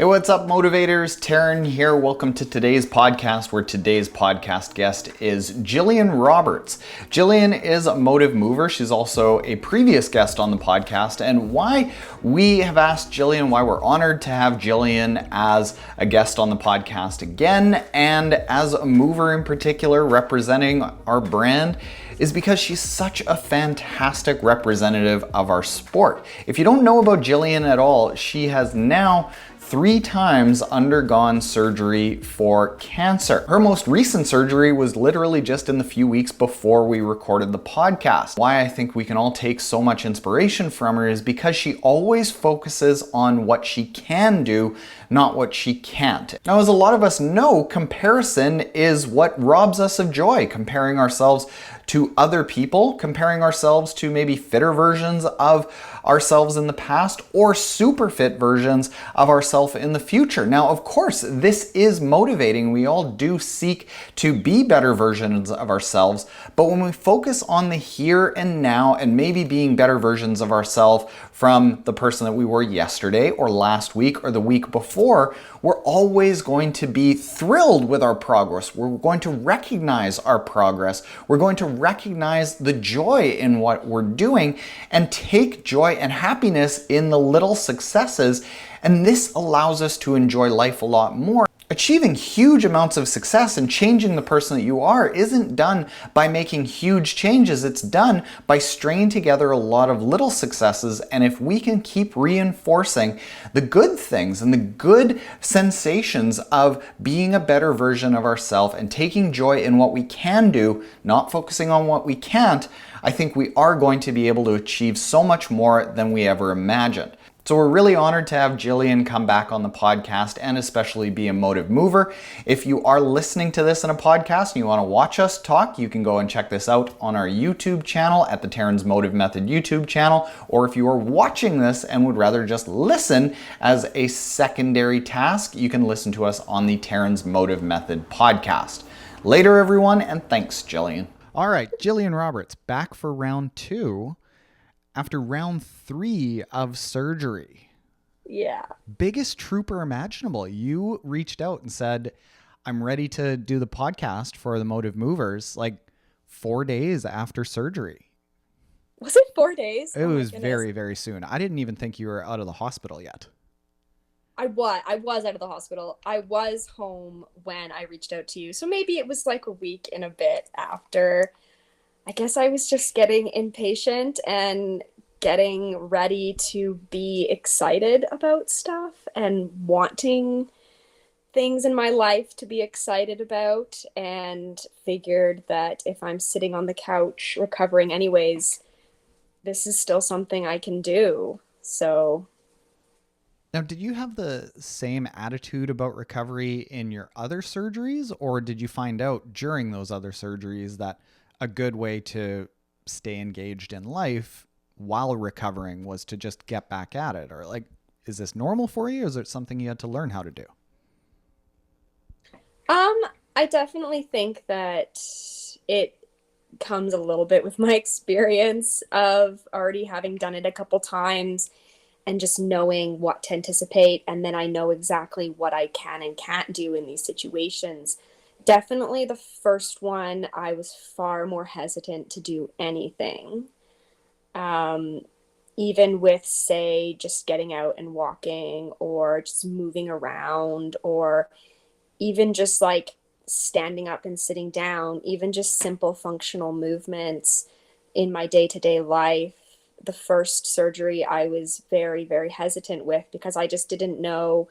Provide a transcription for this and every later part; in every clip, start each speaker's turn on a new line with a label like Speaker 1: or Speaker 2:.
Speaker 1: Hey, what's up, motivators? Taren here. Welcome to today's podcast, where today's podcast guest is Gillian Roberts. Gillian is a motive mover. She's also a previous guest on the podcast. And why we have asked Gillian, why we're honored to have Gillian as a guest on the podcast again, and as a mover in particular, representing our brand, is because she's such a fantastic representative of our sport. If you don't know about Gillian at all, she has now 3 times undergone surgery for cancer. Her most recent surgery was literally just in the few weeks before we recorded the podcast. Why I think we can all take so much inspiration from her is because she always focuses on what she can do, not what she can't. Now, as a lot of us know, comparison is what robs us of joy. Comparing ourselves to other people, comparing ourselves to maybe fitter versions of ourselves in the past or super fit versions of ourselves in the future. Now, of course, this is motivating. We all do seek to be better versions of ourselves, but when we focus on the here and now and maybe being better versions of ourselves from the person that we were yesterday or last week or the week before, we're always going to be thrilled with our progress. We're going to recognize our progress. We're going to recognize the joy in what we're doing and take joy and happiness in the little successes. And this allows us to enjoy life a lot more. Achieving huge amounts of success and changing the person that you are isn't done by making huge changes. It's done by stringing together a lot of little successes. And if we can keep reinforcing the good things and the good sensations of being a better version of ourselves and taking joy in what we can do, not focusing on what we can't, I think we are going to be able to achieve so much more than we ever imagined. So we're really honored to have Gillian come back on the podcast and especially be a motive mover. If you are listening to this in a podcast and you want to watch us talk, you can go and check this out on our YouTube channel at the Taren's Motive Method YouTube channel. Or if you are watching this and would rather just listen as a secondary task, you can listen to us on the Taren's Motive Method podcast. Later, everyone, and thanks, Gillian. All right, Gillian Roberts, back for round 2. After round 3 of surgery.
Speaker 2: Yeah.
Speaker 1: Biggest trooper imaginable. You reached out and said, I'm ready to do the podcast for the Motive Movers, like 4 days after surgery.
Speaker 2: Was it 4 days?
Speaker 1: It was very, very soon. I didn't even think you were out of the hospital yet.
Speaker 2: I was out of the hospital. I was home when I reached out to you. So maybe it was like a week and a bit after. I guess I was just getting impatient and getting ready to be excited about stuff and wanting things in my life to be excited about, and figured that if I'm sitting on the couch recovering anyways, this is still something I can do. So
Speaker 1: now, did you have the same attitude about recovery in your other surgeries, or did you find out during those other surgeries that a good way to stay engaged in life while recovering was to just get back at it? Or like, is this normal for you? Or is it something you had to learn how to do?
Speaker 2: I definitely think that it comes a little bit with my experience of already having done it a couple times and just knowing what to anticipate. And then I know exactly what I can and can't do in these situations. Definitely the first one, I was far more hesitant to do anything. Even with, say, just getting out and walking or just moving around, or even just like standing up and sitting down, even just simple functional movements in my day-to-day life. The first surgery I was very, very hesitant with because I just didn't know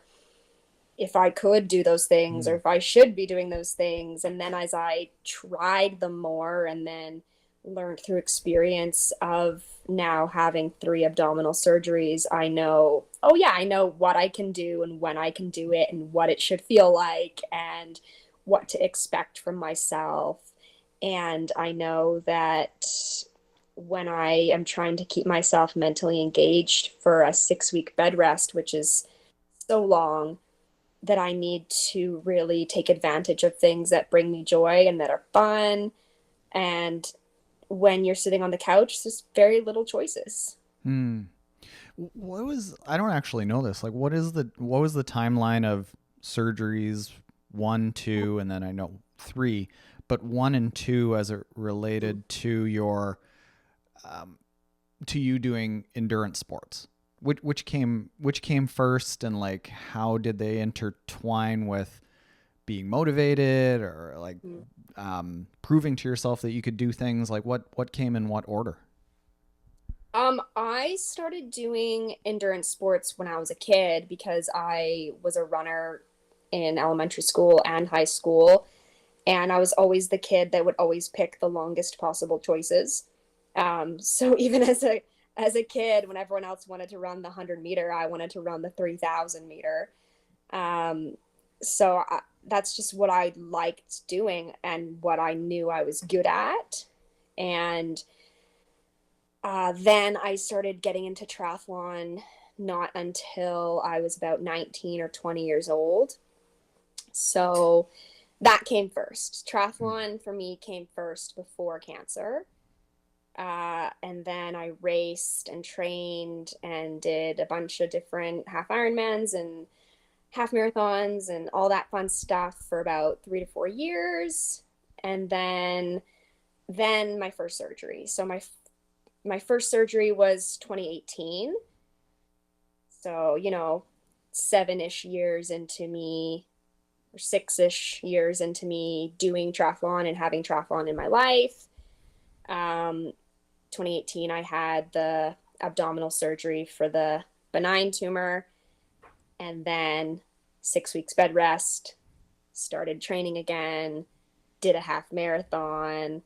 Speaker 2: if I could do those things or if I should be doing those things. And then as I tried them more and then learned through experience of now having 3 abdominal surgeries, I know, I know what I can do and when I can do it and what it should feel like and what to expect from myself. And I know that when I am trying to keep myself mentally engaged for a 6-week bed rest, which is so long, that I need to really take advantage of things that bring me joy and that are fun. And when you're sitting on the couch, there's very little choices.
Speaker 1: I don't actually know this. Like, what was the timeline of surgeries one, two, and then I know three, but one and two as it related to to you doing endurance sports? Which came first, and like how did they intertwine with being motivated, or like proving to yourself that you could do things? Like what came in what order?
Speaker 2: I started doing endurance sports when I was a kid because I was a runner in elementary school and high school, and I was always the kid that would always pick the longest possible choices. So even as a kid, when everyone else wanted to run the 100 meter, I wanted to run the 3,000 meter. Um, that's just what I liked doing and what I knew I was good at. And then I started getting into triathlon not until I was about 19 or 20 years old. So that came first. Triathlon for me came first before cancer. And then I raced and trained and did a bunch of different half Ironmans and half marathons and all that fun stuff for about 3 to 4 years. And then my first surgery. So my first surgery was 2018. So, 7-ish years into me, or 6-ish years into me doing triathlon and having triathlon in my life. 2018, I had the abdominal surgery for the benign tumor, and then 6 weeks bed rest, started training again, did a half marathon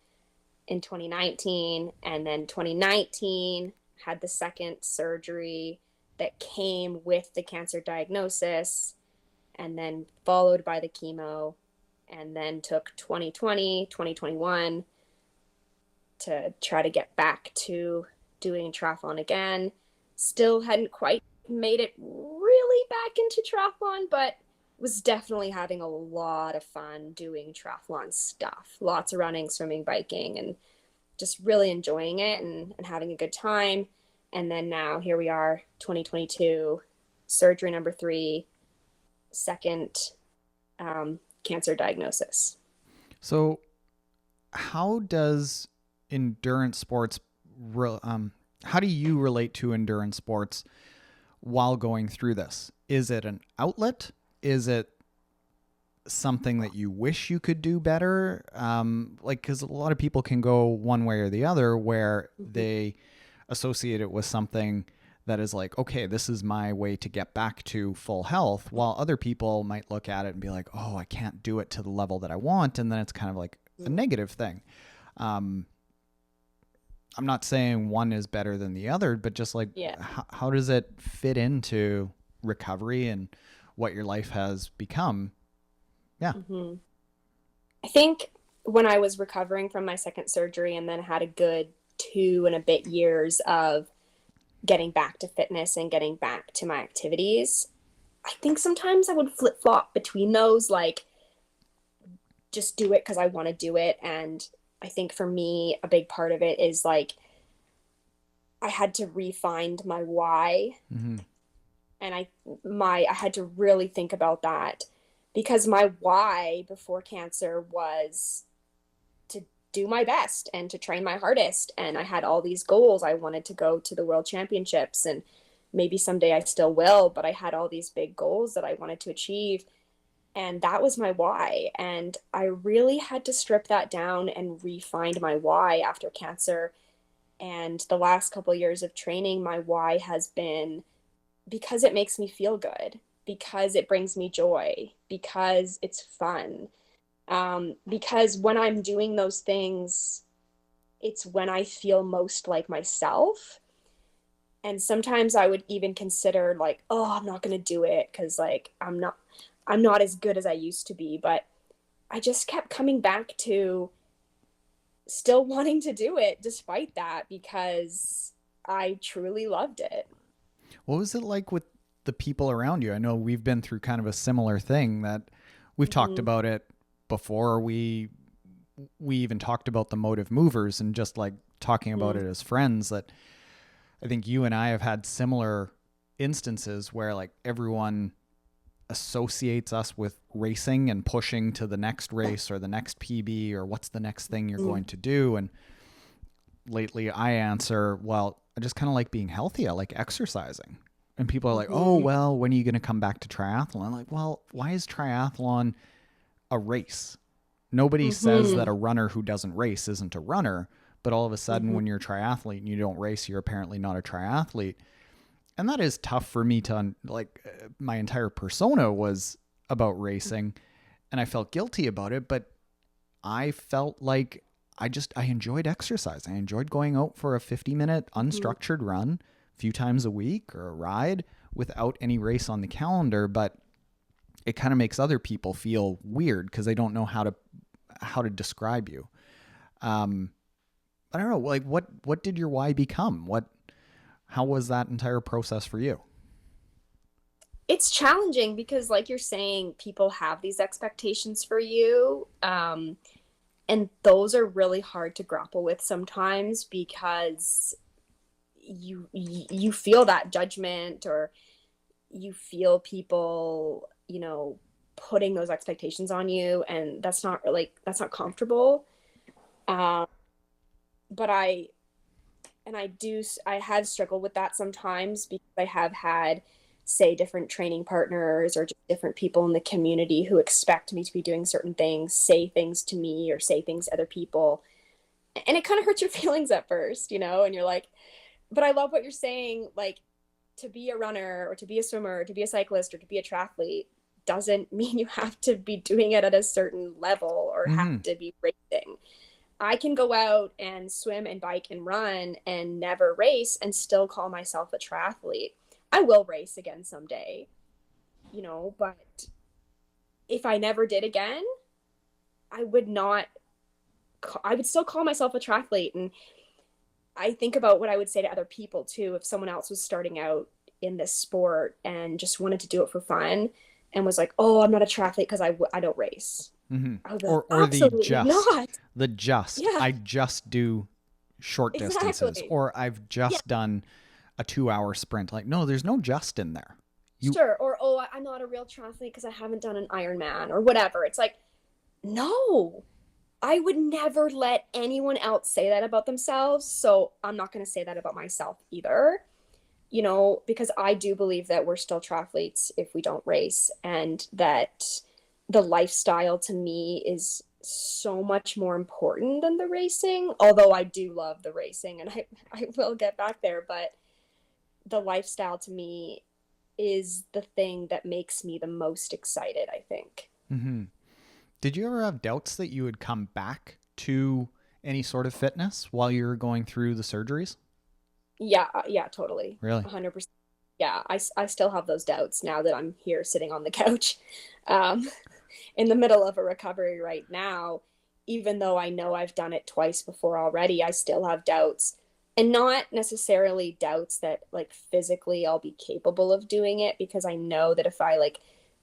Speaker 2: in 2019, and then 2019 had the second surgery that came with the cancer diagnosis, and then followed by the chemo, and then took 2020, 2021 to try to get back to doing triathlon again. Still hadn't quite made it really back into triathlon, but was definitely having a lot of fun doing triathlon stuff. Lots of running, swimming, biking, and just really enjoying it and having a good time. And then now here we are, 2022, surgery number 3, second cancer diagnosis.
Speaker 1: So how does endurance sports how do you relate to endurance sports while going through this? Is it an outlet? Is it something that you wish you could do better? Because a lot of people can go one way or the other, where they associate it with something that is like, okay, this is my way to get back to full health, while other people might look at it and be like, oh, I can't do it to the level that I want, and then it's kind of like a negative thing. I'm not saying one is better than the other, but just like, how does it fit into recovery and what your life has become? Yeah.
Speaker 2: Mm-hmm. I think when I was recovering from my second surgery and then had a good 2 and a bit years of getting back to fitness and getting back to my activities, I think sometimes I would flip flop between those, like just do it because I want to do it. And I think for me, a big part of it is like I had to re-find my why.
Speaker 1: Mm-hmm.
Speaker 2: And I had to really think about that, because my why before cancer was to do my best and to train my hardest. And I had all these goals. I wanted to go to the world championships, and maybe someday I still will, but I had all these big goals that I wanted to achieve. And that was my why. And I really had to strip that down and re-find my why after cancer. And the last couple of years of training, my why has been because it makes me feel good, because it brings me joy, because it's fun. Because when I'm doing those things, it's when I feel most like myself. And sometimes I would even consider like, oh, I'm not going to do it because like I'm not as good as I used to be. But I just kept coming back to still wanting to do it despite that, because I truly loved it.
Speaker 1: What was it like with the people around you? I know we've been through kind of a similar thing, that we've talked about it before we even talked about the motive movers, and just like talking about it as friends, that I think you and I have had similar instances where like everyone associates us with racing and pushing to the next race or the next PB or what's the next thing you're going to do. And lately I answer, well, I just kind of like being healthy. I like exercising. And people are like, oh, well, when are you going to come back to triathlon? I'm like, well, why is triathlon a race? Nobody says that a runner who doesn't race isn't a runner, but all of a sudden when you're a triathlete and you don't race, you're apparently not a triathlete. And that is tough for me to, my entire persona was about racing and I felt guilty about it, but I felt like I enjoyed exercise. I enjoyed going out for a 50-minute unstructured run a few times a week or a ride without any race on the calendar. But it kind of makes other people feel weird because they don't know how to describe you. I don't know, like what did your why become? How was that entire process for you?
Speaker 2: It's challenging because, like you're saying, people have these expectations for you. And those are really hard to grapple with sometimes because you feel that judgment, or you feel people, putting those expectations on you, and that's not comfortable. But I have struggled with that sometimes because I have had, say, different training partners or just different people in the community who expect me to be doing certain things, say things to me or say things to other people. And it kind of hurts your feelings at first, and you're like, but I love what you're saying. Like, to be a runner or to be a swimmer or to be a cyclist or to be a triathlete doesn't mean you have to be doing it at a certain level or have to be racing. I can go out and swim and bike and run and never race and still call myself a triathlete. I will race again someday, but if I never did again, I would still call myself a triathlete. And I think about what I would say to other people too, if someone else was starting out in this sport and just wanted to do it for fun and was like, oh, I'm not a triathlete because I don't race.
Speaker 1: Or I just do short distances, or I've just done a 2-hour sprint. Like, no, there's no just in there.
Speaker 2: Sure. Or, oh, I'm not a real triathlete because I haven't done an Ironman or whatever. It's like, no, I would never let anyone else say that about themselves. So I'm not going to say that about myself either, because I do believe that we're still triathletes if we don't race, and that the lifestyle to me is so much more important than the racing. Although I do love the racing and I will get back there, but the lifestyle to me is the thing that makes me the most excited, I think.
Speaker 1: Did you ever have doubts that you would come back to any sort of fitness while you were going through the surgeries?
Speaker 2: Yeah, totally.
Speaker 1: Really?
Speaker 2: 100%. Yeah, I still have those doubts now that I'm here sitting on the couch in the middle of a recovery right now. Even though I know I've done it twice before already, I still have doubts. And not necessarily doubts that like physically I'll be capable of doing it, because I know that if I like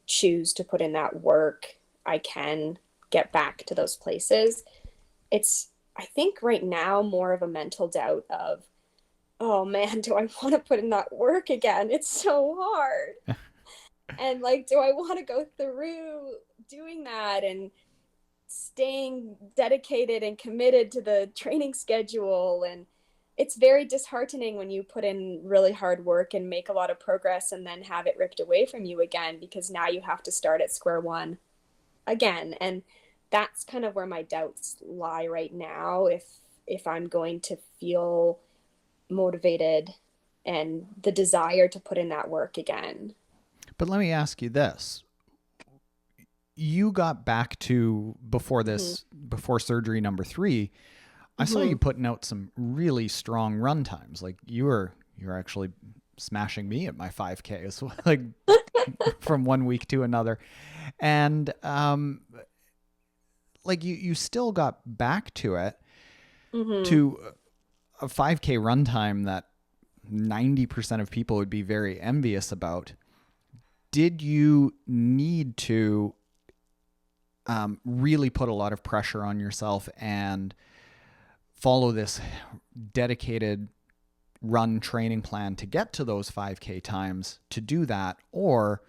Speaker 2: choose to put in that work, I can get back to those places. It's, I think right now, more of a mental doubt of, oh man, do I want to put in that work again? It's so hard. And like, do I want to go through doing that and staying dedicated and committed to the training schedule? And it's very disheartening when you put in really hard work and make a lot of progress and then have it ripped away from you again, because now you have to start at square one again. And that's kind of where my doubts lie right now, if I'm going to feel motivated and the desire to put in that work again.
Speaker 1: But let me ask you this. You got back to before surgery number 3, I saw you putting out some really strong run times. Like you're actually smashing me at my 5Ks, like from one week to another. And like you still got back to it, to a 5K run time that 90% of people would be very envious about. Did you need to really put a lot of pressure on yourself and follow this dedicated run training plan to get to those 5K times to do that? Or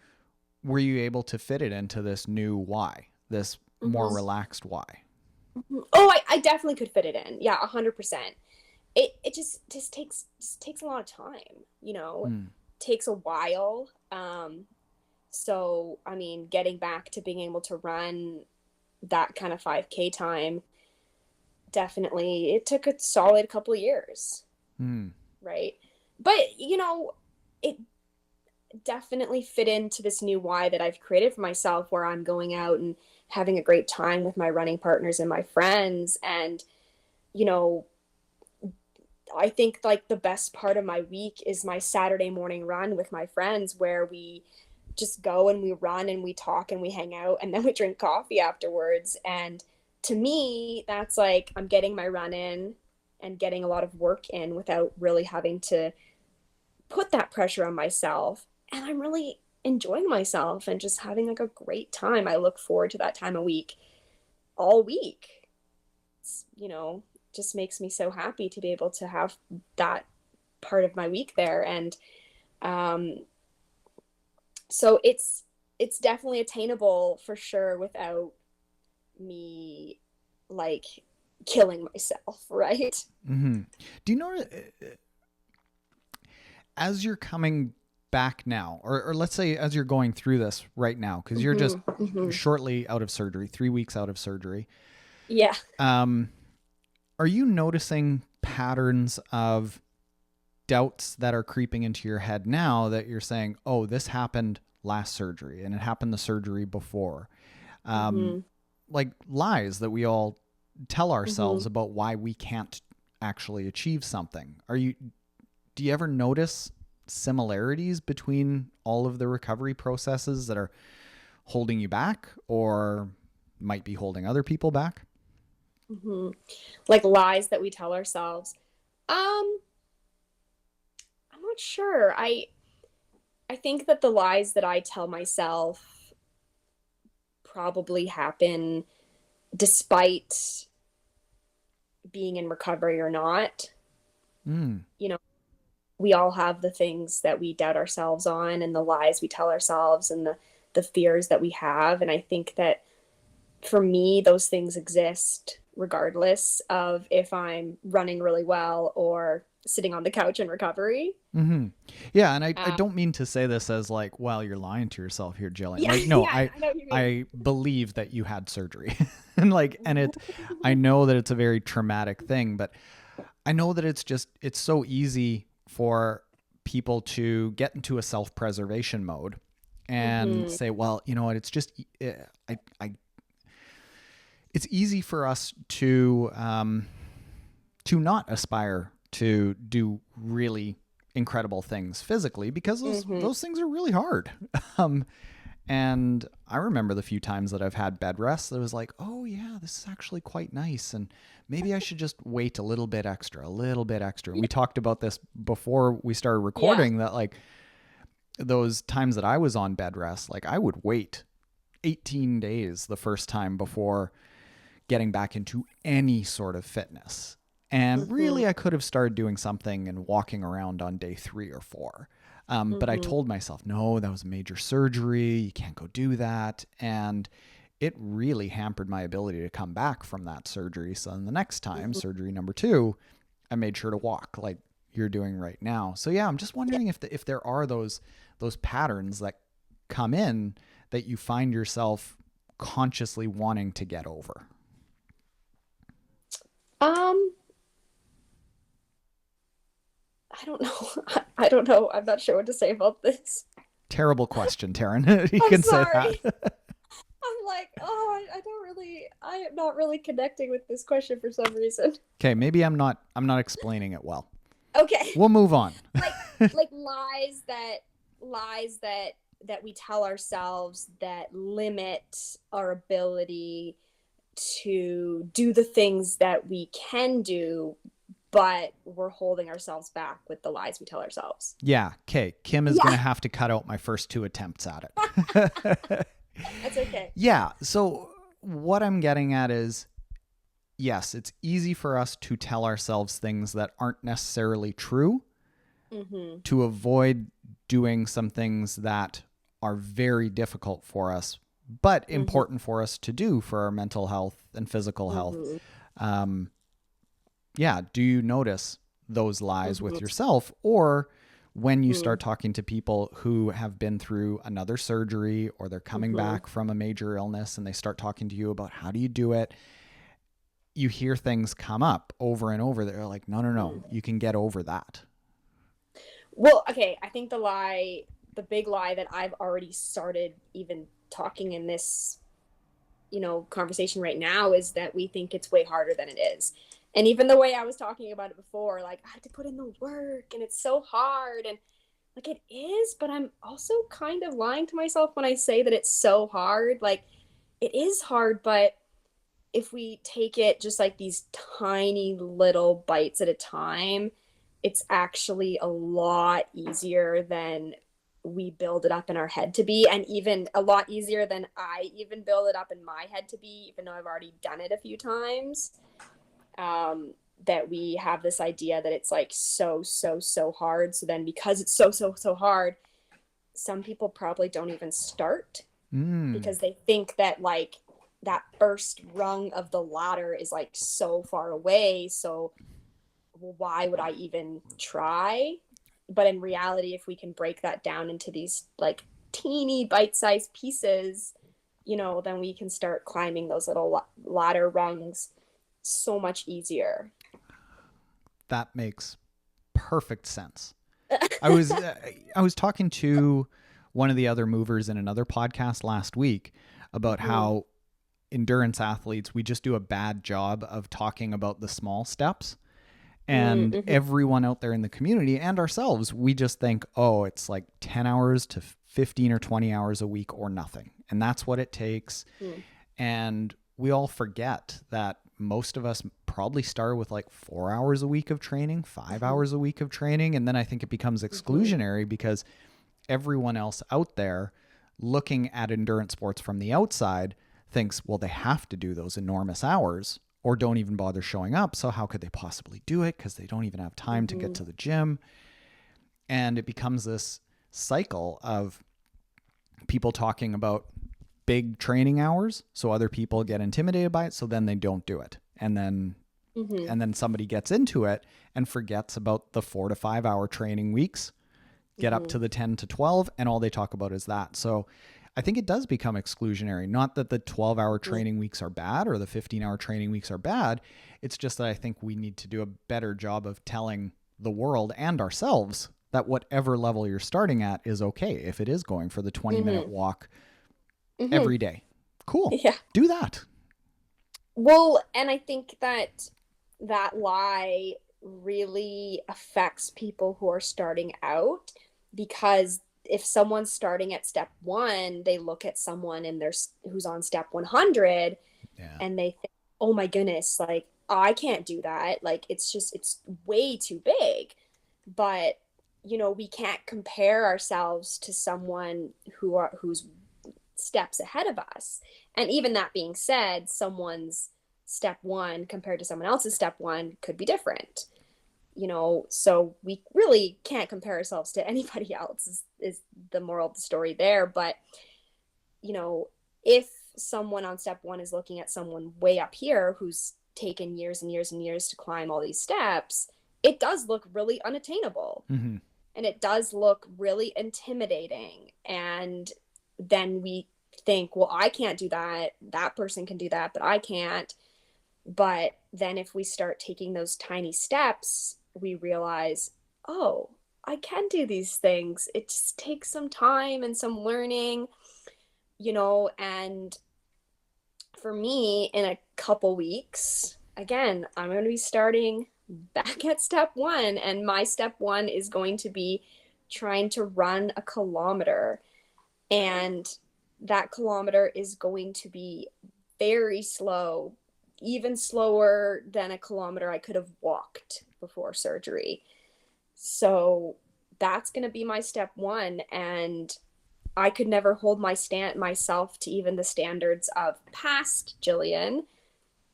Speaker 1: were you able to fit it into this new why, this more relaxed why?
Speaker 2: Oh, I definitely could fit it in. Yeah, 100%. It just takes a lot of time, takes a while. So, I mean, getting back to being able to run that kind of 5K time, definitely, it took a solid couple of years, right? But, it definitely fit into this new why that I've created for myself, where I'm going out and having a great time with my running partners and my friends. And, I think like the best part of my week is my Saturday morning run with my friends, where we just go and we run and we talk and we hang out and then we drink coffee afterwards. And to me, that's like I'm getting my run in and getting a lot of work in without really having to put that pressure on myself. And I'm really enjoying myself and just having like a great time. I look forward to that time of week all week. It's, just makes me so happy to be able to have that part of my week there. And so it's definitely attainable for sure without me like killing myself, right?
Speaker 1: Do you know, as you're coming back now, or let's say as you're going through this right now, because you're just shortly out of surgery, 3 weeks out of surgery.
Speaker 2: Yeah.
Speaker 1: Are you noticing patterns of doubts that are creeping into your head now that you're saying, oh, this happened last surgery and it happened the surgery before? Like lies that we all tell ourselves about why we can't actually achieve something. Do you ever notice similarities between all of the recovery processes that are holding you back or might be holding other people back?
Speaker 2: Like lies that we tell ourselves. I'm not sure. I think that the lies that I tell myself probably happen despite being in recovery or not. We all have the things that we doubt ourselves on and the lies we tell ourselves and the fears that we have. And I think that for me, those things exist regardless of if I'm running really well or sitting on the couch in recovery.
Speaker 1: Yeah. And I don't mean to say this as like, well, you're lying to yourself here, Gillian.
Speaker 2: Yeah,
Speaker 1: like, no,
Speaker 2: yeah,
Speaker 1: I believe that you had surgery and I know that it's a very traumatic thing, but I know that it's so easy for people to get into a self-preservation mode and say, well, you know what, it's just, it's easy for us to not aspire to do really incredible things physically because those things are really hard. And I remember the few times that I've had bed rests that was like, oh yeah, this is actually quite nice. And maybe I should just wait a little bit extra. We talked about this before we started recording that like those times that I was on bed rest, like I would wait 18 days the first time before getting back into any sort of fitness. And really I could have started doing something and walking around on day 3 or 4. But I told myself, no, that was a major surgery. You can't go do that. And it really hampered my ability to come back from that surgery. So then the next time, surgery number 2, I made sure to walk like you're doing right now. So yeah, I'm just wondering if there are those patterns that come in that you find yourself consciously wanting to get over.
Speaker 2: I don't know. I'm not sure what to say about this.
Speaker 1: Terrible question, Taren. You can
Speaker 2: sorry.
Speaker 1: say that.
Speaker 2: I'm like, I am not really connecting with this question for some reason.
Speaker 1: Okay, maybe I'm not explaining it well.
Speaker 2: Okay.
Speaker 1: We'll move on.
Speaker 2: like lies that we tell ourselves that limit our ability to do the things that we can do, but we're holding ourselves back with the lies we tell ourselves.
Speaker 1: Yeah. Okay. Kim is going to have to cut out my first 2 attempts at it.
Speaker 2: That's okay.
Speaker 1: Yeah. So what I'm getting at is, yes, it's easy for us to tell ourselves things that aren't necessarily true,
Speaker 2: Mm-hmm.
Speaker 1: to avoid doing some things that are very difficult for us, but
Speaker 2: Mm-hmm.
Speaker 1: important for us to do for our mental health and physical health.
Speaker 2: Mm-hmm.
Speaker 1: Yeah. Do you notice those lies
Speaker 2: Mm-hmm.
Speaker 1: with yourself, or when you
Speaker 2: Mm-hmm.
Speaker 1: start talking to people who have been through another surgery or they're coming
Speaker 2: Mm-hmm.
Speaker 1: back from a major illness and they start talking to you about how do you do it, you hear things come up over and over that are like, no, no, no, you can get over that.
Speaker 2: Well, okay, I think the big lie that I've already started even talking in this, conversation right now is that we think it's way harder than it is. And even the way I was talking about it before, like I had to put in the work and it's so hard and like it is, but I'm also kind of lying to myself when I say that it's so hard. Like it is hard, but if we take it just like these tiny little bites at a time, it's actually a lot easier than we build it up in our head to be, and even a lot easier than I even build it up in my head to be, even though I've already done it a few times. That we have this idea that it's like so, so, so hard. So then because it's so, so, so hard, some people probably don't even start
Speaker 1: Mm.
Speaker 2: because they think that like that first rung of the ladder is like so far away. So why would I even try? But in reality, if we can break that down into these like teeny bite-sized pieces, then we can start climbing those little ladder rungs so much easier.
Speaker 1: That makes perfect sense. I was I was talking to one of the other movers in another podcast last week about
Speaker 2: Mm-hmm.
Speaker 1: how endurance athletes, we just do a bad job of talking about the small steps. And
Speaker 2: Mm-hmm.
Speaker 1: everyone out there in the community and ourselves, we just think, oh, it's like 10 hours to 15 or 20 hours a week or nothing. And that's what it takes. And we all forget that most of us probably start with like 4 hours a week of training, 5 hours a week of training. And then I think it becomes
Speaker 2: Mm-hmm.
Speaker 1: exclusionary because everyone else out there looking at endurance sports from the outside thinks, well, they have to do those enormous hours or don't even bother showing up. So how could they possibly do it? Because they don't even have time to get
Speaker 2: Mm-hmm.
Speaker 1: to the gym. And it becomes this cycle of people talking about big training hours. So other people get intimidated by it. So then they don't do it.
Speaker 2: Mm-hmm.
Speaker 1: And then somebody gets into it and forgets about the 4 to 5 hour training weeks, get up
Speaker 2: Mm-hmm.
Speaker 1: to the 10 to 12, and all they talk about is that. So I think it does become exclusionary. Not that the 12-hour training weeks are bad or the 15-hour training weeks are bad. It's just that I think we need to do a better job of telling the world and ourselves that whatever level you're starting at is okay if it is going for the 20-minute
Speaker 2: Mm-hmm.
Speaker 1: walk
Speaker 2: Mm-hmm.
Speaker 1: every day. Cool.
Speaker 2: Yeah.
Speaker 1: Do that.
Speaker 2: Well, and I think that that lie really affects people who are starting out because if someone's starting at step one, they look at someone and they're who's on step 100
Speaker 1: Yeah.
Speaker 2: and they think, oh my goodness, like I can't do that. Like it's way too big. But we can't compare ourselves to someone who's steps ahead of us. And even that being said, someone's step one compared to someone else's step one could be different. So we really can't compare ourselves to anybody else is the moral of the story there. But, you know, if someone on step one is looking at someone way up here who's taken years and years and years to climb all these steps, it does look really unattainable.
Speaker 1: Mm-hmm.
Speaker 2: And it does look really intimidating. And then we think, well, I can't do that. That person can do that, but I can't. But then if we start taking those tiny steps, we realize, oh, I can do these things. It just takes some time and some learning, and for me, in a couple weeks, again, I'm going to be starting back at step one. And my step one is going to be trying to run a kilometer. And that kilometer is going to be very slow, even slower than a kilometer I could have walked before surgery. So that's going to be my step one. And I could never hold myself to even the standards of past Gillian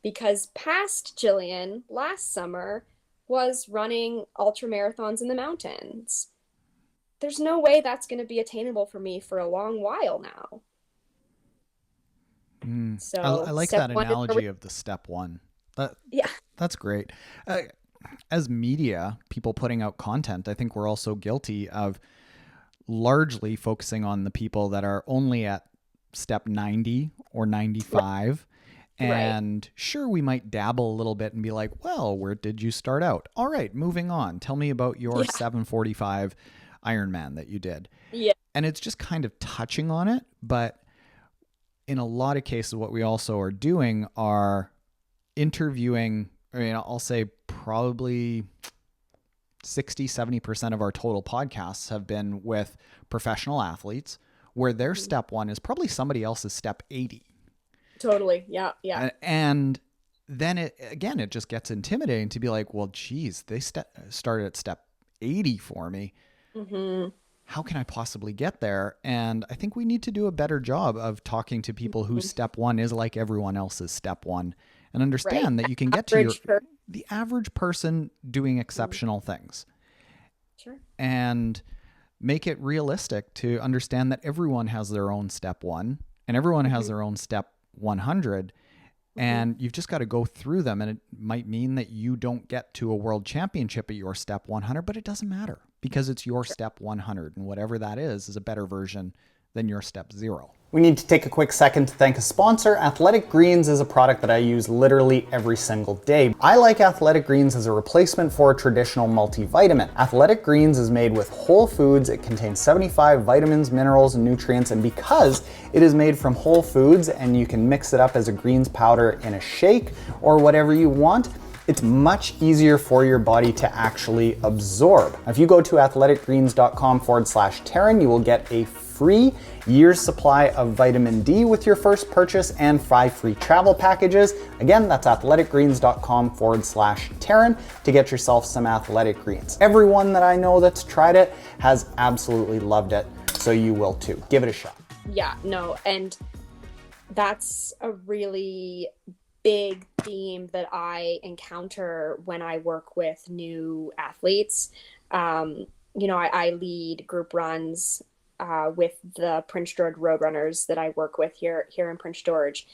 Speaker 2: because past Gillian last summer was running ultra marathons in the mountains. There's no way that's going to be attainable for me for a long while now.
Speaker 1: I
Speaker 2: So
Speaker 1: like
Speaker 2: step
Speaker 1: that
Speaker 2: one is
Speaker 1: analogy of the step one. That
Speaker 2: yeah,
Speaker 1: that's great. As media, people putting out content, I think we're also guilty of largely focusing on the people that are only at step 90 or 95.
Speaker 2: right.
Speaker 1: And sure, we might dabble a little bit and be like, well, where did you start out? All right, moving on. Tell me about your
Speaker 2: Yeah,
Speaker 1: 745 Ironman that you did.
Speaker 2: yeah,
Speaker 1: And it's just kind of touching on it. But in a lot of cases, what we also are doing are interviewing. I mean, I'll say probably 60-70% of our total podcasts have been with professional athletes where their
Speaker 2: mhm.
Speaker 1: step one is probably somebody else's step 80.
Speaker 2: Totally. Yeah, yeah.
Speaker 1: And then it just gets intimidating to be like, well, geez, they started at step 80 for me.
Speaker 2: Hmm.
Speaker 1: How can I possibly get there? And I think we need to do a better job of talking to people whose step one is like everyone else's step one, and
Speaker 2: Right.
Speaker 1: understand that you can get to
Speaker 2: Average per
Speaker 1: the average person doing
Speaker 2: Mhm.
Speaker 1: exceptional things,
Speaker 2: Sure.
Speaker 1: and make it realistic to understand that everyone has their own step one and everyone has
Speaker 2: Hmm.
Speaker 1: their own step 100.
Speaker 2: Hmm.
Speaker 1: And you've just got to go through them. And it might mean that you don't get to a world championship at your step 100, but it doesn't matter because it's your
Speaker 2: Sure.
Speaker 1: step 100. And whatever that is a better version than your step 0. We need to take a quick second to thank a sponsor. Athletic Greens is a product that I use literally every single day. I like Athletic Greens as a replacement for a traditional multivitamin. Athletic Greens is made with whole foods. It contains 75 vitamins, minerals, and nutrients. And because it is made from whole foods and you can mix it up as a greens powder in a shake or whatever you want, it's much easier for your body to actually absorb. Now, if you go to athleticgreens.com/Taren, you will get a free year's supply of vitamin D with your first purchase and 5 free travel packages. Again, that's athleticgreens.com/Taren to get yourself some Athletic Greens. Everyone that I know that's tried it has absolutely loved it, so you will too. Give it a shot.
Speaker 2: Yeah, no, and that's a really big theme that I encounter when I work with new athletes. I lead group runs with the Prince George Roadrunners that I work with here in Prince George,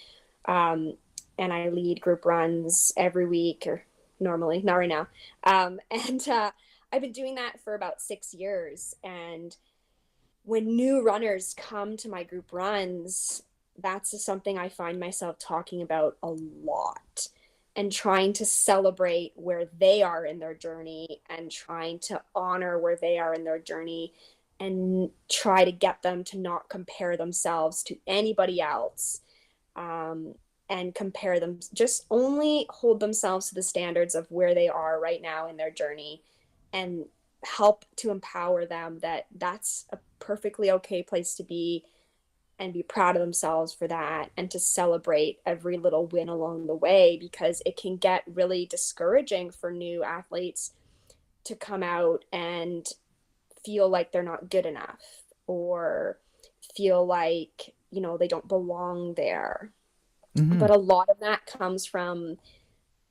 Speaker 2: um, and I lead group runs every week, or normally, not right now. And I've been doing that for about 6 years. And when new runners come to my group runs, that's something I find myself talking about a lot, and trying to celebrate where they are in their journey and trying to honor where they are in their journey and try to get them to not compare themselves to anybody else, um, and compare them, just only hold themselves to the standards of where they are right now in their journey, and help to empower them that that's a perfectly okay place to be, and be proud of themselves for that, and to celebrate every little win along the way, because it can get really discouraging for new athletes to come out and feel like they're not good enough, or feel like they don't belong there.
Speaker 1: Mm-hmm.
Speaker 2: But a lot of that comes from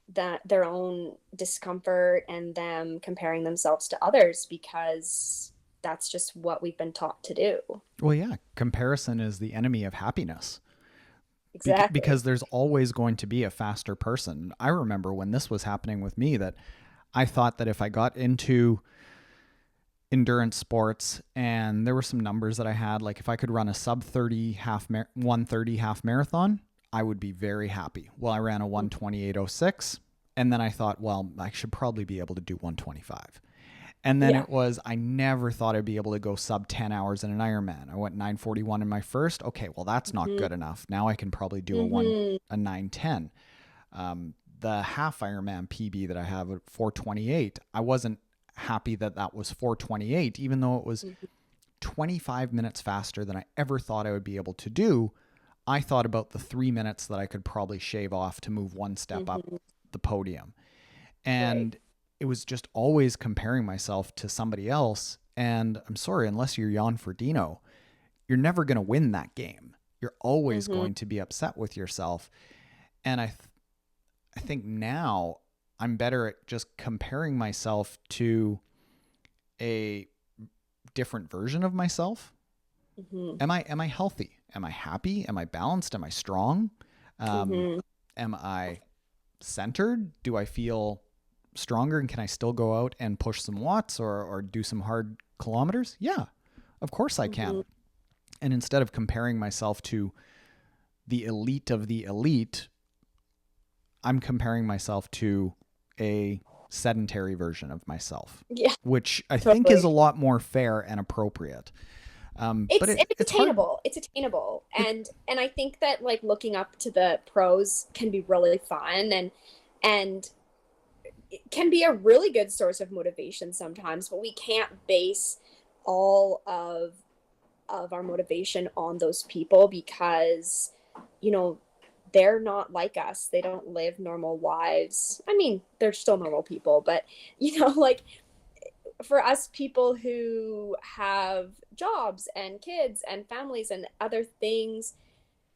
Speaker 2: their own discomfort and them comparing themselves to others, because that's just what we've been taught to do.
Speaker 1: Well, yeah, comparison is the enemy of happiness.
Speaker 2: Exactly.
Speaker 1: Because there's always going to be a faster person. I remember when this was happening with me that I thought that if I got into endurance sports and there were some numbers that I had, like if I could run a sub 30 130 half marathon, I would be very happy. Well, I ran a 128.06, and then I thought, well, I should probably be able to do 125. And then
Speaker 2: Yeah.
Speaker 1: it was, I never thought I'd be able to go sub 10 hours in an Ironman. I went 9:41 in my first. Okay, well, that's not
Speaker 2: Hmm.
Speaker 1: good enough. Now I can probably do
Speaker 2: Hmm.
Speaker 1: a 9:10. The half Ironman PB that I have at 4:28, I wasn't happy that that was 4:28, even though it was 25 minutes faster than I ever thought I would be able to do. I thought about the 3 minutes that I could probably shave off to move one step up
Speaker 2: Hmm.
Speaker 1: the podium.
Speaker 2: Right.
Speaker 1: And it was just always comparing myself to somebody else. And I'm sorry, unless you're Jan Frodeno, you're never going to win that game. You're always
Speaker 2: Hmm.
Speaker 1: going to be upset with yourself. And I think now I'm better at just comparing myself to a different version of myself.
Speaker 2: Mm-hmm.
Speaker 1: Am I healthy? Am I happy? Am I balanced? Am I strong?
Speaker 2: Mm-hmm.
Speaker 1: Am I centered? Do I feel stronger, and can I still go out and push some watts or do some hard kilometers? Yeah, of course I
Speaker 2: Mm-hmm.
Speaker 1: can. And instead of comparing myself to the elite of the elite, I'm comparing myself to a sedentary version of myself,
Speaker 2: Yeah,
Speaker 1: which I think is
Speaker 2: totally.
Speaker 1: a lot more fair and appropriate. But
Speaker 2: It's
Speaker 1: it's hard.
Speaker 2: attainable. It's attainable.
Speaker 1: It
Speaker 2: And I think that like looking up to the pros can be really fun, and it can be a really good source of motivation sometimes, but we can't base all of our motivation on those people because you know they're not like us. They don't live normal lives. I mean, they're still normal people, but like for us people who have jobs and kids and families and other things,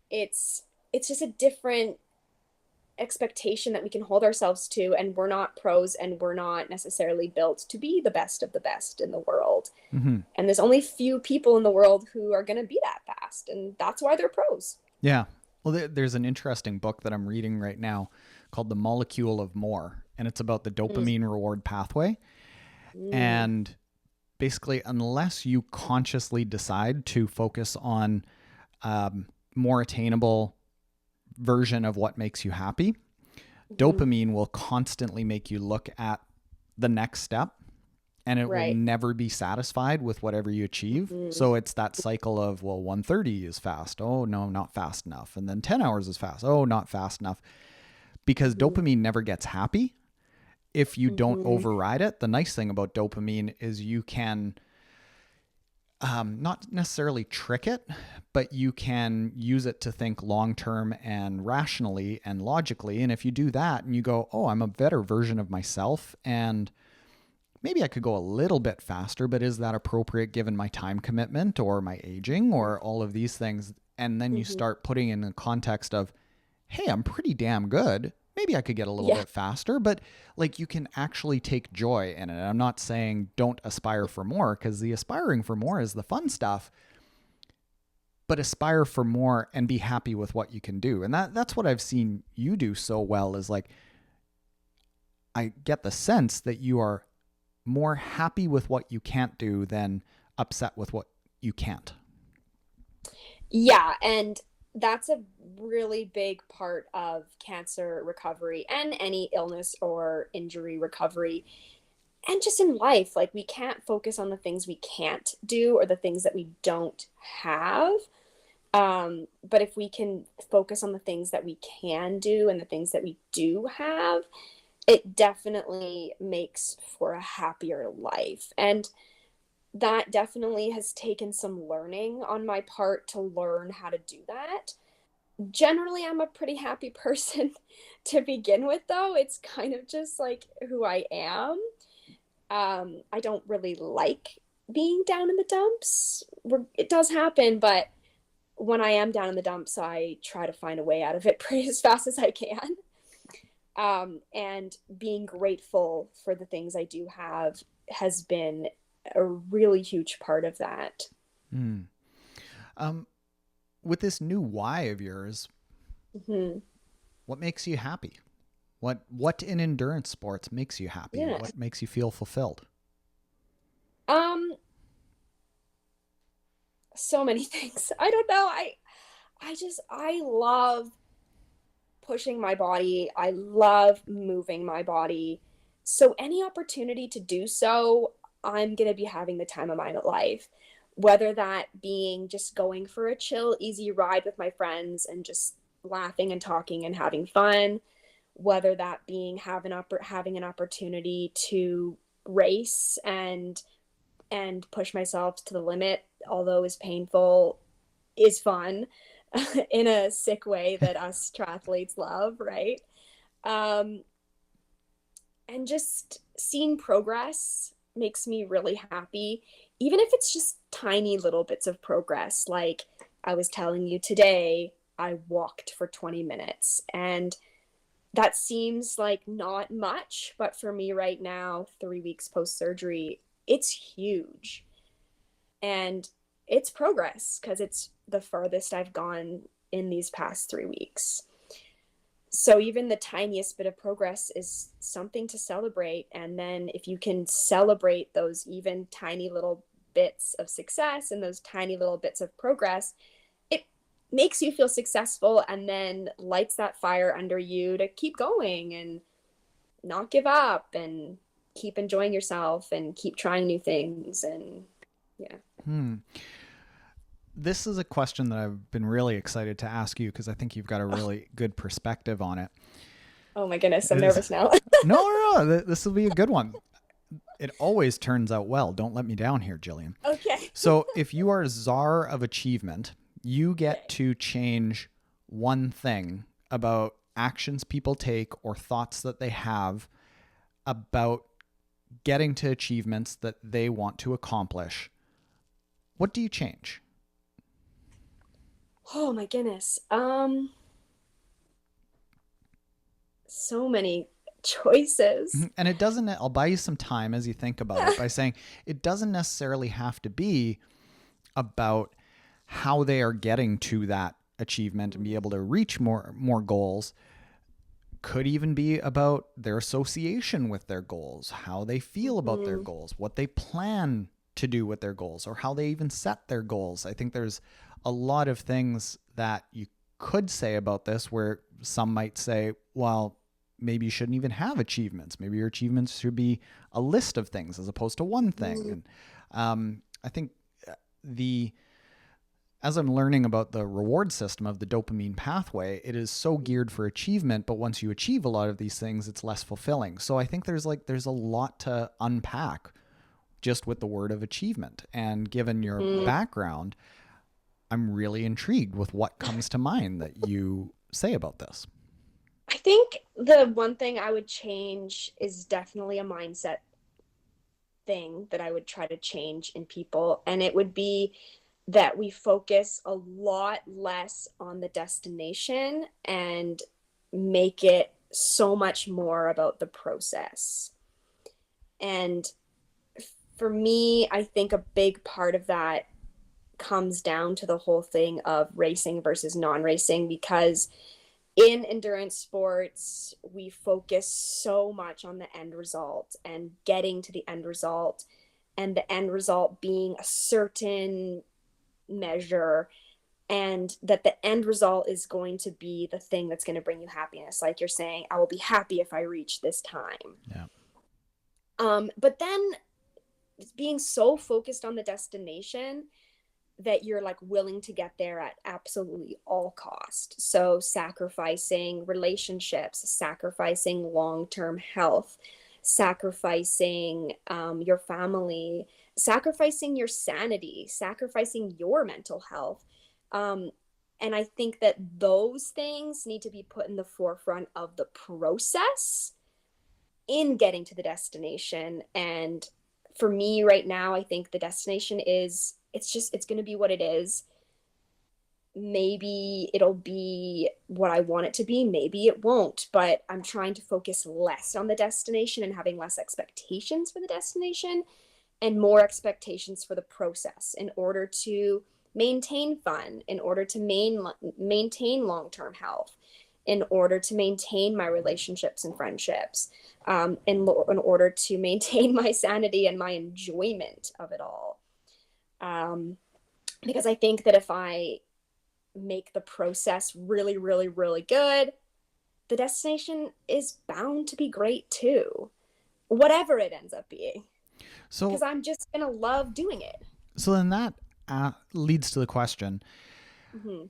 Speaker 2: it's just a different expectation that we can hold ourselves to, and we're not pros and we're not necessarily built to be the best of the best in the world.
Speaker 1: mm-hmm.
Speaker 2: And there's only few people in the world who are going to be that fast, and that's why they're pros.
Speaker 1: Yeah. Well, there's an interesting book that I'm reading right now called The Molecule of More, and it's about the
Speaker 2: Mm,
Speaker 1: dopamine reward pathway.
Speaker 2: mm,
Speaker 1: And basically, unless you consciously decide to focus on more attainable version of what makes you happy,
Speaker 2: mhm.
Speaker 1: dopamine will constantly make you look at the next step, and it will
Speaker 2: Right.
Speaker 1: never be satisfied with whatever you achieve.
Speaker 2: Mm,
Speaker 1: So it's that cycle of, well, 130 is fast. Oh, no, not fast enough. And then 10 hours is fast. Oh, not fast enough. Because
Speaker 2: mhm,
Speaker 1: dopamine never gets happy if you don't
Speaker 2: mhm.
Speaker 1: override it. The nice thing about dopamine is you can not necessarily trick it, but you can use it to think long term and rationally and logically. And if you do that and you go, oh, I'm a better version of myself, and maybe I could go a little bit faster, but is that appropriate given my time commitment or my aging or all of these things? And then you
Speaker 2: Mhm.
Speaker 1: start putting in the context of, hey, I'm pretty damn good. Maybe I could get a little
Speaker 2: Yeah.
Speaker 1: bit faster, but like you can actually take joy in it. I'm not saying don't aspire for more, because the aspiring for more is the fun stuff, but aspire for more and be happy with what you can do. And that's what I've seen you do so well, is like I get the sense that you are more happy with what you can't do than upset with what you can't.
Speaker 2: Yeah, and that's a really big part of cancer recovery and any illness or injury recovery. And just in life, like we can't focus on the things we can't do or the things that we don't have. But if we can focus on the things that we can do and the things that we do have, it definitely makes for a happier life. And that definitely has taken some learning on my part to learn how to do that. Generally, I'm a pretty happy person to begin with, though. It's kind of just like who I am. I don't really like being down in the dumps. It does happen, but when I am down in the dumps, I try to find a way out of it pretty as fast as I can. And being grateful for the things I do have has been a really huge part of that.
Speaker 1: Mm. Um, with this new why of yours,
Speaker 2: Hmm.
Speaker 1: what makes you happy? What in endurance sports makes you happy?
Speaker 2: Yeah.
Speaker 1: What makes you feel fulfilled?
Speaker 2: Um, so many things. I don't know. I love pushing my body. I love moving my body. So any opportunity to do so, I'm going to be having the time of my life. Whether that being just going for a chill, easy ride with my friends and just laughing and talking and having fun, whether that being having an opportunity to race and push myself to the limit, although is painful, is fun in a sick way that us triathletes love, right? Um, and just seeing progress makes me really happy, even if it's just tiny little bits of progress. Like I was telling you today, I walked for 20 minutes, and that seems like not much, but for me right now, 3 weeks post surgery, it's huge. And it's progress because it's the farthest I've gone in these past 3 weeks. So even the tiniest bit of progress is something to celebrate. And then if you can celebrate those even tiny little bits of success and those tiny little bits of progress, it makes you feel successful and then lights that fire under you to keep going and not give up and keep enjoying yourself and keep trying new things. And yeah.
Speaker 1: This is a question that I've been really excited to ask you because I think you've got a
Speaker 2: Oh,
Speaker 1: really good perspective on it.
Speaker 2: oh my goodness, I'm
Speaker 1: Is
Speaker 2: nervous now.
Speaker 1: no, this will be a good one. It always turns out well. Don't let me down here, Gillian.
Speaker 2: Okay.
Speaker 1: So, if you are czar of achievement, you get
Speaker 2: Okay.
Speaker 1: to change one thing about actions people take or thoughts that they have about getting to achievements that they want to accomplish. What do you change?
Speaker 2: Oh my goodness. So many choices.
Speaker 1: And it doesn't, I'll buy you some time as you think about it by saying it doesn't necessarily have to be about how they are getting to that achievement and be able to reach more goals. Could even be about their association with their goals, how they feel about their
Speaker 2: Mhm.
Speaker 1: goals, what they plan to do with their goals, or how they even set their goals. I think there's a lot of things that you could say about this where some might say, well, maybe you shouldn't even have achievements. Maybe your achievements should be a list of things as opposed to one thing.
Speaker 2: Mhm.
Speaker 1: And I think the as I'm learning about the reward system of the dopamine pathway, it is so geared for achievement, but once you achieve a lot of these things, it's less fulfilling. So I think there's a lot to unpack just with the word of achievement. And given your
Speaker 2: Mhm.
Speaker 1: background, I'm really intrigued with what comes to mind that you say about this.
Speaker 2: I think the one thing I would change is definitely a mindset thing that I would try to change in people. And it would be that we focus a lot less on the destination and make it so much more about the process. And for me, I think a big part of that comes down to the whole thing of racing versus non racing because in endurance sports, we focus so much on the end result and getting to the end result, and the end result being a certain measure, and that the end result is going to be the thing that's going to bring you happiness. Like you're saying, I will be happy if I reach this time.
Speaker 1: Yeah.
Speaker 2: But then being so focused on the destination that you're like willing to get there at absolutely all cost. So sacrificing relationships, sacrificing long-term health, sacrificing your family, sacrificing your sanity, sacrificing your mental health. Um, and I think that those things need to be put in the forefront of the process in getting to the destination. And for me right now, I think the destination is it's going to be what it is. Maybe it'll be what I want it to be, maybe it won't, but I'm trying to focus less on the destination and having less expectations for the destination and more expectations for the process in order to maintain fun, in order to maintain long-term health, in order to maintain my relationships and friendships, in order to maintain my sanity and my enjoyment of it all. Um, because I think that if I make the process really, really, really good, the destination is bound to be great too, whatever it ends up being, because
Speaker 1: So,
Speaker 2: I'm just going to love doing it.
Speaker 1: so then that leads to the question
Speaker 2: Mm-hmm.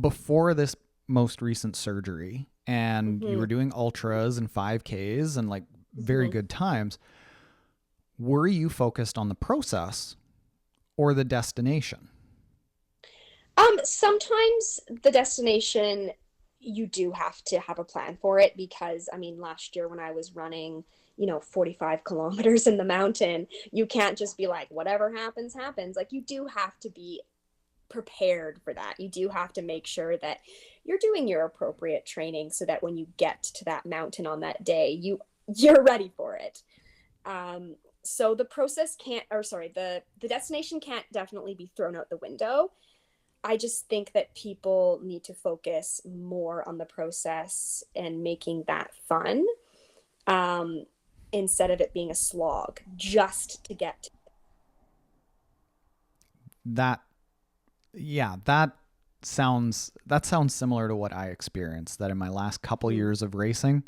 Speaker 1: before this most recent surgery and you
Speaker 2: Mm-hmm.
Speaker 1: were doing ultras and 5Ks and like very
Speaker 2: Mm-hmm.
Speaker 1: good times, were you focused on the process or the destination?
Speaker 2: Sometimes the destination, you do have to have a plan for it because, I mean, last year when I was running, 45 kilometers in the mountain, you can't just be like, whatever happens, happens. Like, you do have to be prepared for that. You do have to make sure that you're doing your appropriate training so that when you get to that mountain on that day, you're ready for it. So the process can't, or sorry, the destination can't definitely be thrown out the window. I just think that people need to focus more on the process and making that fun, um, instead of it being a slog just to get to.
Speaker 1: That, yeah, that sounds similar to what I experienced. That in my last couple
Speaker 2: Mm,
Speaker 1: years of racing,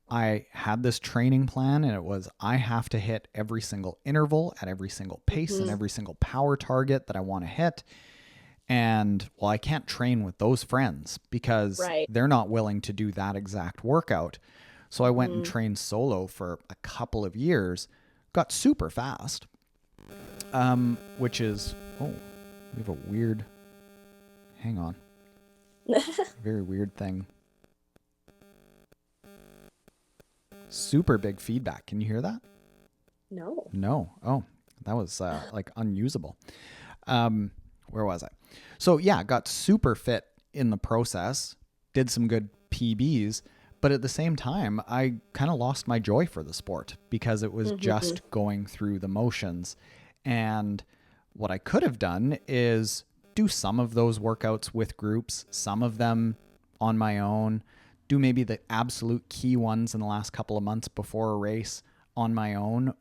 Speaker 1: I had this training plan, and it was I have to hit every single interval at every single pace and
Speaker 2: mhm.
Speaker 1: every single power target that I want to hit. And well, I can't train with those friends because
Speaker 2: Right.
Speaker 1: they're not willing to do that exact workout. So I went and
Speaker 2: Mhm.
Speaker 1: trained solo for a couple of years, got super fast, which is, oh, we have a weird, hang on, very weird thing. Super big feedback. Can you hear that?
Speaker 2: No.
Speaker 1: No. Oh, that was like unusable. Where was I? So yeah, got super fit in the process, did some good PBs, but at the same time, I kind of lost my joy for the sport because it was
Speaker 2: Mhm.
Speaker 1: just going through the motions. And what I could have done is do some of those workouts with groups, some of them on my own, do maybe the absolute key ones in the last couple of months before a race on my own,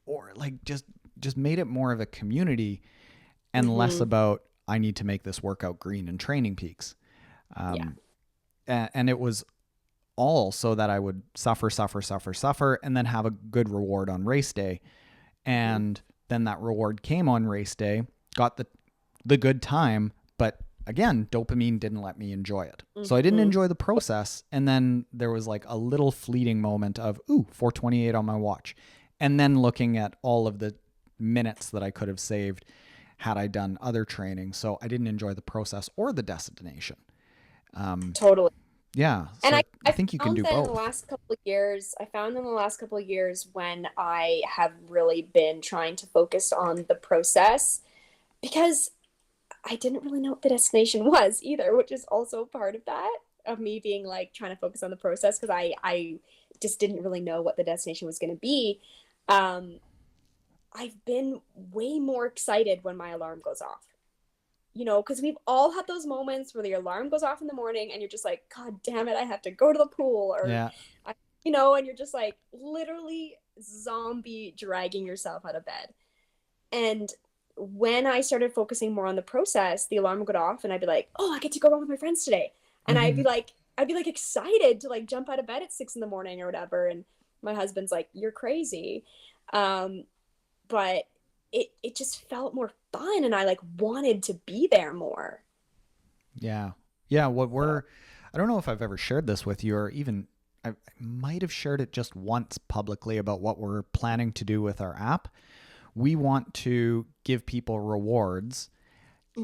Speaker 1: or like just made it more of a community and less
Speaker 2: Mhm.
Speaker 1: about I need to make this workout green and training peaks.
Speaker 2: Yeah.
Speaker 1: Um, and it was all so that I would suffer, and then have a good reward on race day.
Speaker 2: Mhm.
Speaker 1: And then that reward came on race day, got the good time, but again, dopamine didn't let me enjoy it. So I didn't
Speaker 2: Mhm.
Speaker 1: enjoy the process. And then there was like a little fleeting moment of, ooh, 4:28 on my watch. And then looking at all of the minutes that I could have saved had I done other training. So I didn't enjoy the process or the destination. Um,
Speaker 2: Totally.
Speaker 1: yeah.
Speaker 2: And
Speaker 1: So I
Speaker 2: I
Speaker 1: think you can
Speaker 2: found
Speaker 1: do
Speaker 2: that in the
Speaker 1: both.
Speaker 2: last couple of years, I found in the last couple of years when I have really been trying to focus on the process, because I didn't really know what the destination was either, which is also part of that, of me being like trying to focus on the process, because I just didn't really know what the destination was going to be. Um, I've been way more excited when my alarm goes off. Because we've all had those moments where the alarm goes off in the morning and you're just like, God damn it, I have to go to the pool, or,
Speaker 1: Yeah.
Speaker 2: and you're just like literally zombie dragging yourself out of bed. And when I started focusing more on the process, the alarm would go off and I'd be like, oh, I get to go run with my friends today. And I'd be like excited to like jump out of bed at 6 in the morning or whatever. And my husband's like, you're crazy. Um, but it just felt more fun and I like wanted to be there more.
Speaker 1: Yeah. Yeah.
Speaker 2: So,
Speaker 1: I don't know if I've ever shared this with you, or even I might have shared it just once publicly about what we're planning to do with our app. We want to give people rewards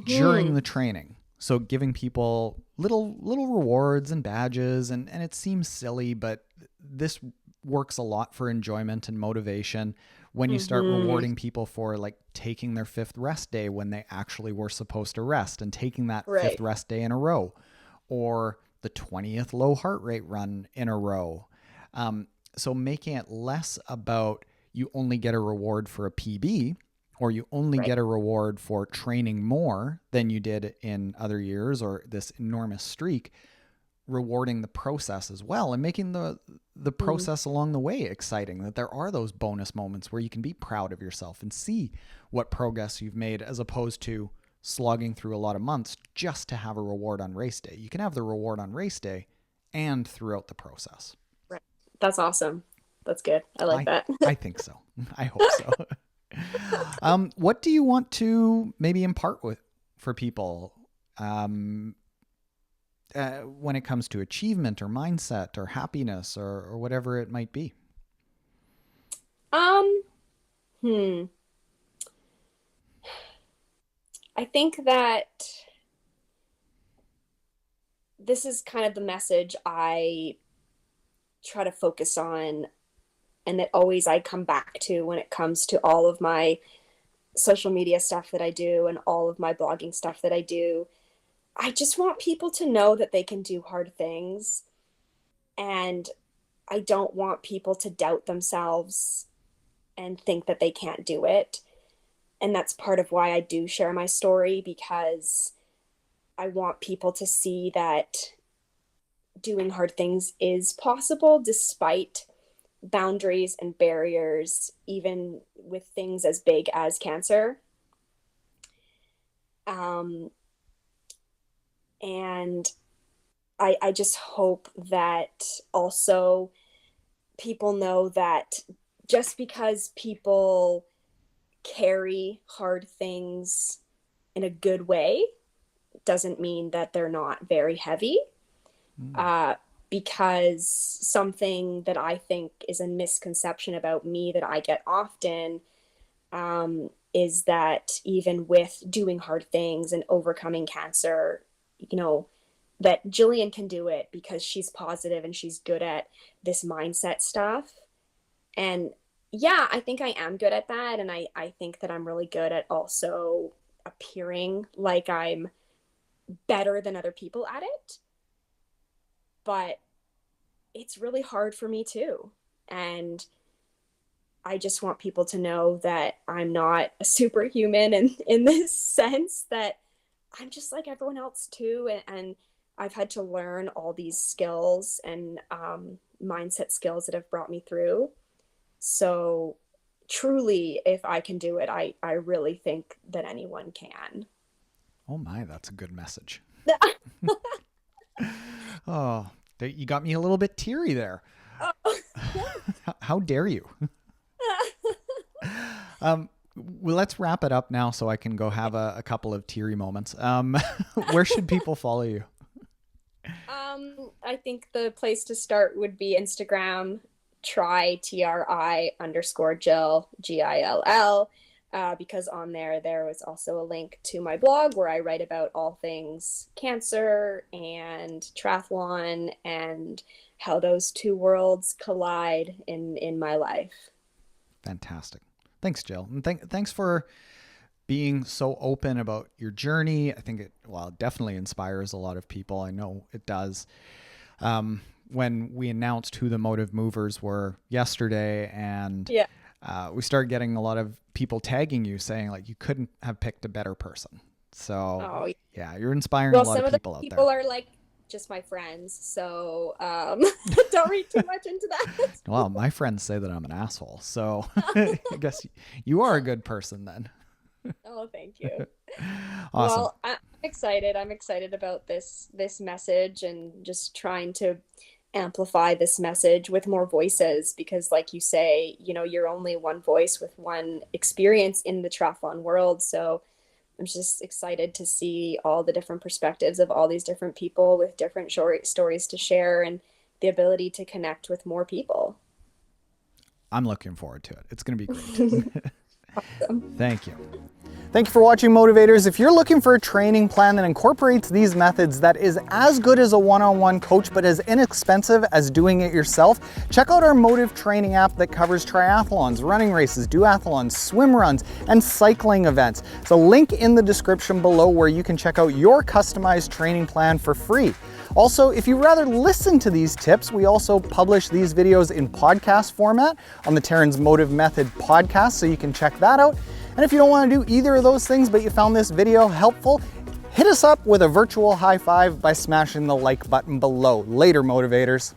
Speaker 1: during
Speaker 2: mhm.
Speaker 1: the training. So giving people little rewards and badges, and it seems silly, but this works a lot for enjoyment and motivation when you start
Speaker 2: Mhm.
Speaker 1: rewarding people for like taking their fifth rest day when they actually were supposed to rest, and taking that fifth
Speaker 2: Right.
Speaker 1: rest day in a row, or the 20th low heart rate run in a row. So making it less about you only get a reward for a PB, or you only
Speaker 2: Right.
Speaker 1: get a reward for training more than you did in other years, or this enormous streak, rewarding the process as well, and making the
Speaker 2: Mhm.
Speaker 1: process along the way exciting, that there are those bonus moments where you can be proud of yourself and see what progress you've made, as opposed to slogging through a lot of months just to have a reward on race day. You can have the reward on race day and throughout the process.
Speaker 2: Right. That's awesome. That's good. I like
Speaker 1: I
Speaker 2: that.
Speaker 1: I think so. I hope so. What do you want to maybe impart with for people, um, when it comes to achievement or mindset or happiness, or whatever it might be?
Speaker 2: Um, hmm. I think that this is kind of the message I try to focus on and that always I come back to when it comes to all of my social media stuff that I do and all of my blogging stuff that I do, I just want people to know that they can do hard things. And I don't want people to doubt themselves and think that they can't do it. And that's part of why I do share my story, because I want people to see that doing hard things is possible despite boundaries and barriers, even with things as big as cancer. And I just hope that also people know that just because people carry hard things in a good way doesn't mean that they're not very heavy. Because something that I think is a misconception about me that I get often is that even with doing hard things and overcoming cancer, that Gillian can do it because she's positive and she's good at this mindset stuff. And yeah, I think I am good at that. And I think that I'm really good at also appearing like I'm better than other people at it. But it's really hard for me too. And I just want people to know that I'm not a superhuman in this sense, that I'm just like everyone else too. And I've had to learn all these skills and mindset skills that have brought me through. So truly, if I can do it, I really think that anyone can.
Speaker 1: Oh my, that's a good message. Oh, you got me a little bit teary there. Oh. How dare you? Well, let's wrap it up now so I can go have a couple of teary moments. Where should people follow you?
Speaker 2: I think the place to start would be Instagram, Tri_Jill, Gill, because on there was also a link to my blog where I write about all things cancer and triathlon and how those two worlds collide in my life.
Speaker 1: Fantastic. Thanks, Jill. And thanks for being so open about your journey. I think it definitely inspires a lot of people. I know it does. When we announced who the Motive Movers were yesterday, and we started getting a lot of people tagging you saying like you couldn't have picked a better person. So you're inspiring a lot of people out there.
Speaker 2: People are like just my friends, so don't read too much into that.
Speaker 1: Well, my friends say that I'm an asshole, so I guess you are a good person then.
Speaker 2: Oh, thank you.
Speaker 1: Awesome.
Speaker 2: Well, I'm excited. I'm excited about this message and just trying to amplify this message with more voices, because like you say, you're only one voice with one experience in the triathlon world. So I'm just excited to see all the different perspectives of all these different people with different short stories to share and the ability to connect with more people.
Speaker 1: I'm looking forward to it. It's going to be great.
Speaker 2: Awesome.
Speaker 1: Thank you. Thank you for watching, Motivators. If you're looking for a training plan that incorporates these methods that is as good as a one-on-one coach but as inexpensive as doing it yourself, check out our Motive training app that covers triathlons, running races, duathlons, swim runs, and cycling events. There's a link in the description below where you can check out your customized training plan for free. Also, if you'd rather listen to these tips, we also publish these videos in podcast format on the Taren's Motive Method podcast, so you can check that out. And if you don't want to do either of those things, but you found this video helpful, hit us up with a virtual high five by smashing the like button below. Later, Motivators.